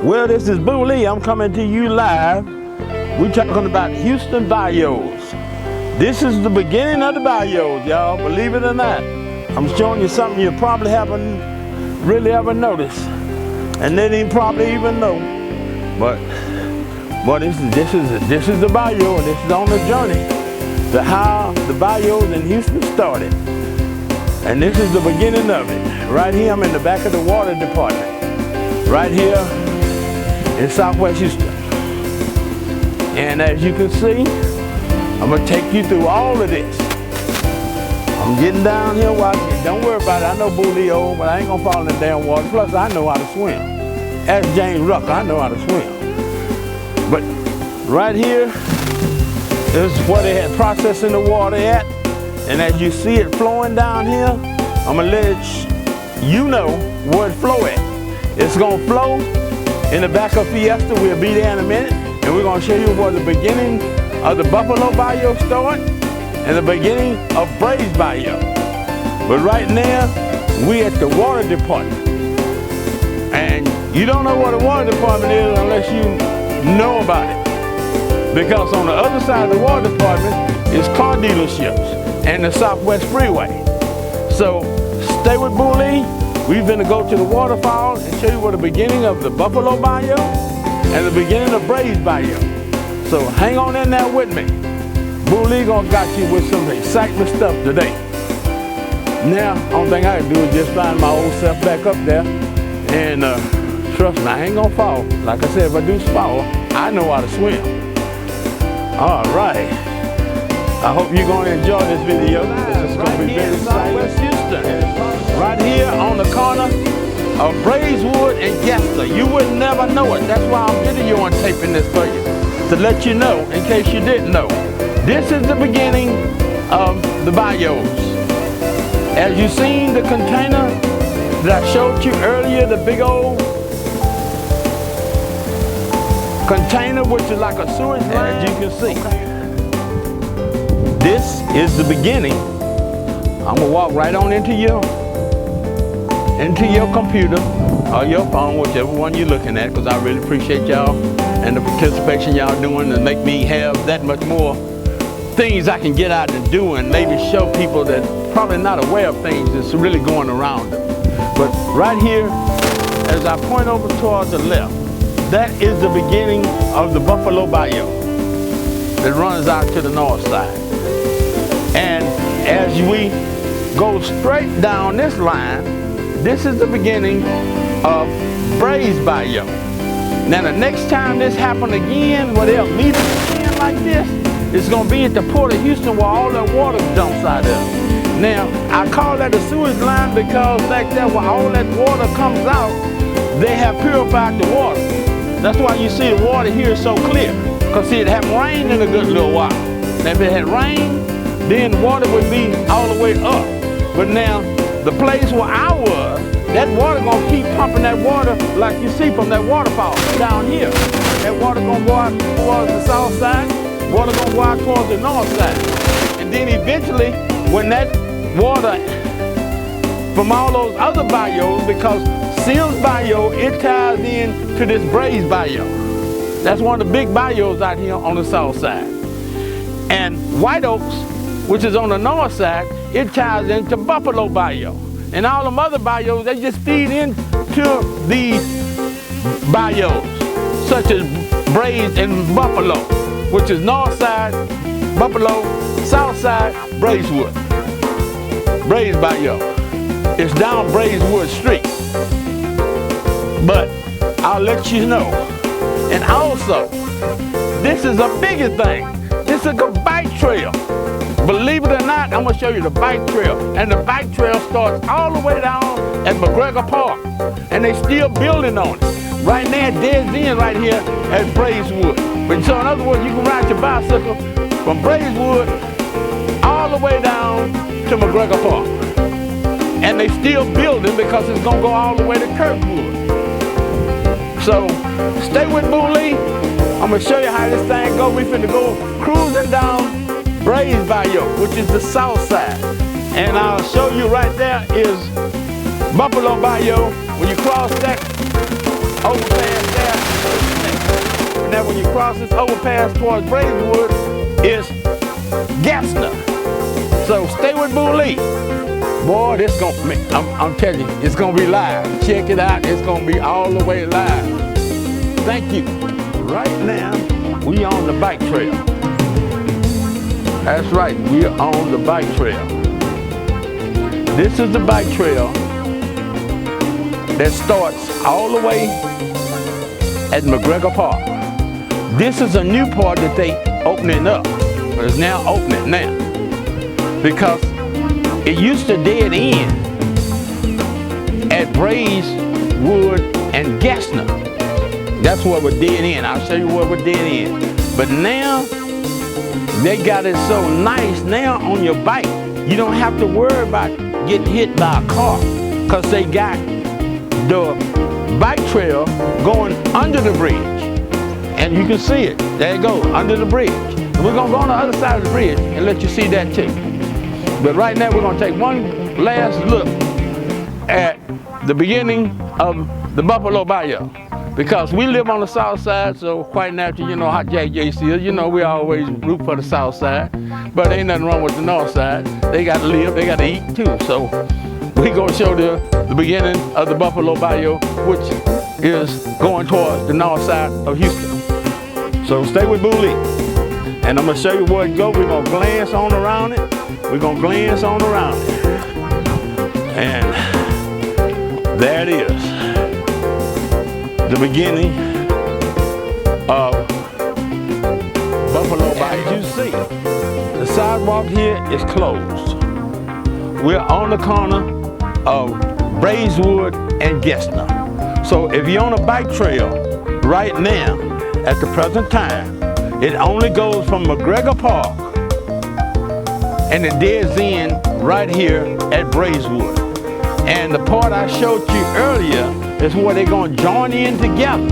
Well, this is Boo Lee. I'm coming to you live. We're talking about Houston bayous. This is the beginning of the bayous, y'all, believe it or not. I'm showing you something you probably haven't really ever noticed. And they didn't probably even know. But this is the bayou, and this is on the journey to how the bayous in Houston started. And this is the beginning of it. Right here, I'm in the back of the water department. Right here in Southwest Houston. And as you can see, I'm gonna take you through all of this. I'm getting down here watching. Don't worry about it. I know Boo Lee old, but I ain't gonna fall in the damn water. Plus, I know how to swim. Ask James Rucker, I know how to swim. But right here is where they had processing the water at. And as you see it flowing down here, I'm gonna let you know where it flow at. It's gonna flow in the back of Fiesta. We'll be there in a minute. And we're gonna show you where the beginning of the Buiffalo Bayou started and the beginning of Brays Bayou. But right now, we at the water department. And you don't know what the water department is unless you know about it. Because on the other side of the water department is car dealerships and the Southwest Freeway. So stay with Boo Lee. We're gonna go to the waterfall and show you where the beginning of the Buiffalo Bayou and the beginning of Brays Bayou. So hang on in there with me. Boo Lee gonna got you with some excitement stuff today. Now, only thing I can do is just find my old self back up there. And trust me, I ain't gonna fall. Like I said, if I do fall, I know how to swim. All right. I hope you're gonna enjoy this video. This is gonna be very Southwest Houston. Right here on the corner of Braeswood and Gester. You would never know it. That's why I'm video and taping this for you, to let you know in case you didn't know. This is the beginning of the bayous. As you seen the container that I showed you earlier, the big old container, which is like a sewage line, as you can see. This is the beginning. I'm gonna walk right on into your computer or your phone, whichever one you're looking at, because I really appreciate y'all and the participation y'all doing to make me have that much more things I can get out and do and maybe show people that probably not aware of things that's really going around them. But right here, as I point over towards the left, that is the beginning of the Buiffalo Bayou that runs out to the north side. And as we go straight down this line, this is the beginning of Brays Bayou. Now the next time this happens again, where they'll meet again like this, it's gonna be at the Port of Houston where all that water dumps out of. Now, I call that a sewage line because back there where all that water comes out, they have purified the water. That's why you see the water here is so clear. Because see, it hadn't rained in a good little while. Now if it had rained, then the water would be all the way up. But now, the place where I was, that water gonna keep pumping that water like you see from that waterfall down here. That water gonna go out towards the south side, water gonna go out towards the north side. And then eventually, when that water from all those other bayous, because Seals Bayou, it ties in to this Brays Bayou. That's one of the big bayous out here on the south side. And White Oaks, which is on the north side, it ties into Buiffalo Bayou. And all them other bayous, they just feed into these bayous, such as Brays and Buiffalo, which is north side, Buiffalo, south side, Braeswood. Brays Bayou. It's down Braeswood Street. But I'll let you know. And also, this is a bigger thing. This is a bike trail. Believe it or not, I'm gonna show you the bike trail. And the bike trail starts all the way down at McGregor Park. And they still building on it. Right now, dead end right here at Braeswood. But so in other words, you can ride your bicycle from Braeswood all the way down to McGregor Park. And they still building because it's gonna go all the way to Kirkwood. So stay with Boo Lee. I'm gonna show you how this thing goes. We finna go cruising down Brays Bayou, which is the south side. And I'll show you right there is Buiffalo Bayou. When you cross that overpass there, when you cross this overpass towards Braeswood is Gassner. So stay with Boo Lee. Boy, this I'm telling you, it's gonna be live. Check it out, it's gonna be all the way live. Thank you. Right now, we on the bike trail. That's right, we're on the bike trail. This is the bike trail that starts all the way at McGregor Park. This is a new part that they opening up, but it's now opening now. Because it used to dead end at Braeswood and Gassner. That's where we're dead end. I'll show you where we're dead end. But now, they got it so nice now on your bike, you don't have to worry about getting hit by a car, because they got the bike trail going under the bridge. And you can see it. There you go, under the bridge. And we're gonna go on the other side of the bridge and let you see that too. But right now we're gonna take one last look at the beginning of the Buiffalo Bayou. Because we live on the south side, so quite naturally, you know how Jack JC is. You know, we always root for the south side. But ain't nothing wrong with the north side. They gotta live, they gotta eat too. So we gonna show the beginning of the Buiffalo Bayou, which is going towards the north side of Houston. So stay with Boo Lee. And I'm gonna show you where it goes. We're gonna glance on around it. We're gonna glance on around it. And there it is. The beginning of Buiffalo Bayou. As you see, the sidewalk here is closed. We're on the corner of Braeswood and Gassner. So if you're on a bike trail right now, at the present time, it only goes from McGregor Park and it dead end right here at Braeswood. And the part I showed you earlier is where they're gonna join in together.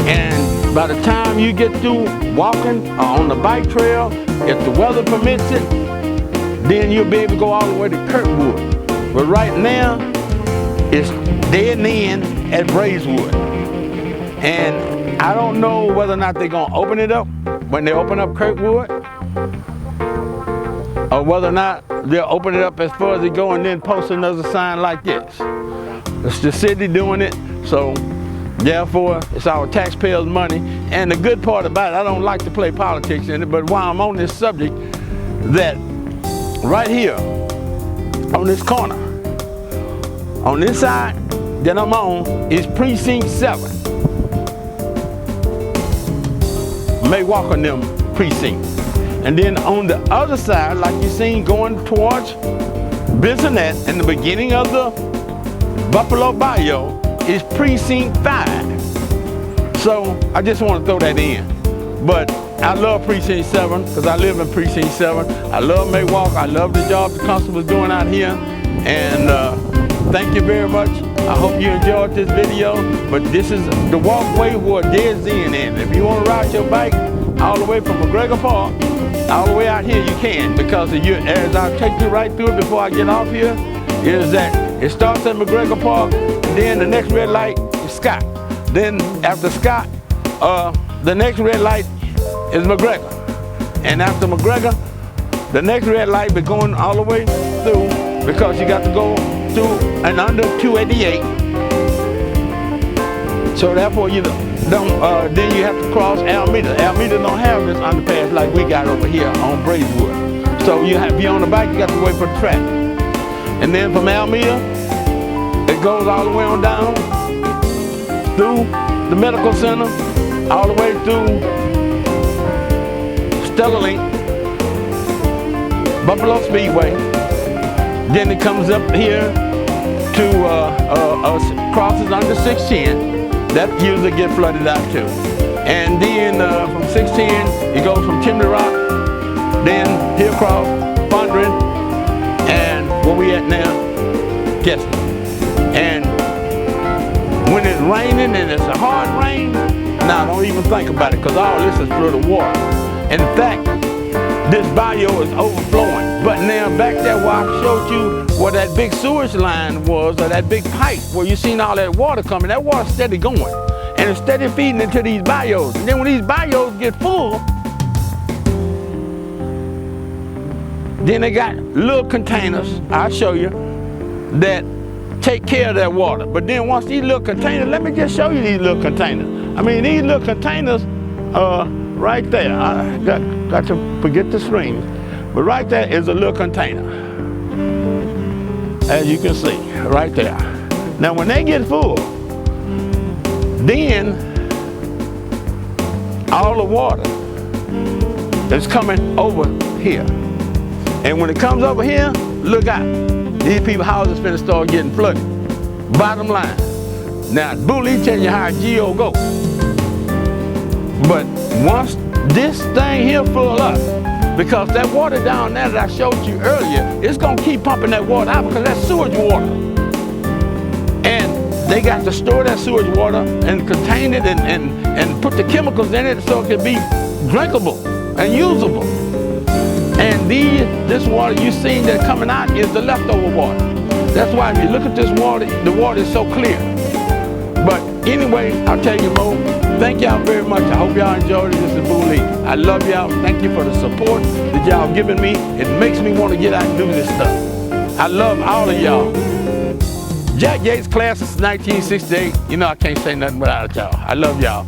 And by the time you get through walking on the bike trail, if the weather permits it, then you'll be able to go all the way to Kirkwood. But right now, it's dead end at Braeswood. And I don't know whether or not they're gonna open it up when they open up Kirkwood, or whether or not they'll open it up as far as they go and then post another sign like this. It's the city doing it, so therefore it's our taxpayers' money. And the good part about it, I don't like to play politics in it, but while I'm on this subject, that right here on this corner, on this side that I'm on is Precinct 7. May walk on them precincts. And then on the other side, like you seen going towards Bissonnet in the beginning of the Buiffalo Bayou is Precinct 5. So I just want to throw that in. But I love Precinct 7 because I live in Precinct 7. I love May Walk. I love the job the constable's doing out here. And thank you very much. I hope you enjoyed this video, but this is the walkway where dead end is. If you want to ride your bike all the way from McGregor Park, all the way out here, you can, because as I'll take you right through it before I get off here, is that it starts at McGregor Park, then the next red light is Scott. Then after Scott, the next red light is McGregor. And after McGregor, the next red light be going all the way through, because you got to go through and under 288. So therefore you don't, then you have to cross Alameda. Alameda don't have this underpass like we got over here on Braeswood. So if you're on the bike, you got to wait for the traffic. And then from Alameda, it goes all the way on down through the medical center, all the way through Stellarlink, Buffalo Speedway. Then it comes up here to crosses under 610. That usually get flooded out too. And then from 610, it goes from Chimney Rock, then here across Fondren, and where we at now, Gassner. And when it's raining and it's a hard rain, now don't even think about it, because all this is through the water. In fact, this bayou is overflowing. But now back there where I showed you where that big sewage line was, or that big pipe where you seen all that water coming, that water's steady going. And and it's steady feeding into these bayous. And then when these bayous get full, then they got little containers, I'll show you, that take care of that water. But then once these little containers, let me just show you these little containers. I mean, these little containers, right there, I got to forget the screen, but right there is a little container, as you can see, right there. Now when they get full, then all the water is coming over here. And when it comes over here, look out. These people's houses finna start getting flooded. Bottom line. Now, Bully tell you how a geo go. But once this thing here full up, because that water down there that I showed you earlier, it's gonna keep pumping that water out because that's sewage water. And they got to store that sewage water and contain it and put the chemicals in it so it can be drinkable and usable. And this water you seen that coming out is the leftover water. That's why if you look at this water, the water is so clear. But anyway, I'll tell you more. Thank y'all very much. I hope y'all enjoyed it. This is Boo Lee. I love y'all. Thank you for the support that y'all giving me. It makes me want to get out and do this stuff. I love all of y'all. Jack Yates class is 1968. You know I can't say nothing without y'all. I love y'all.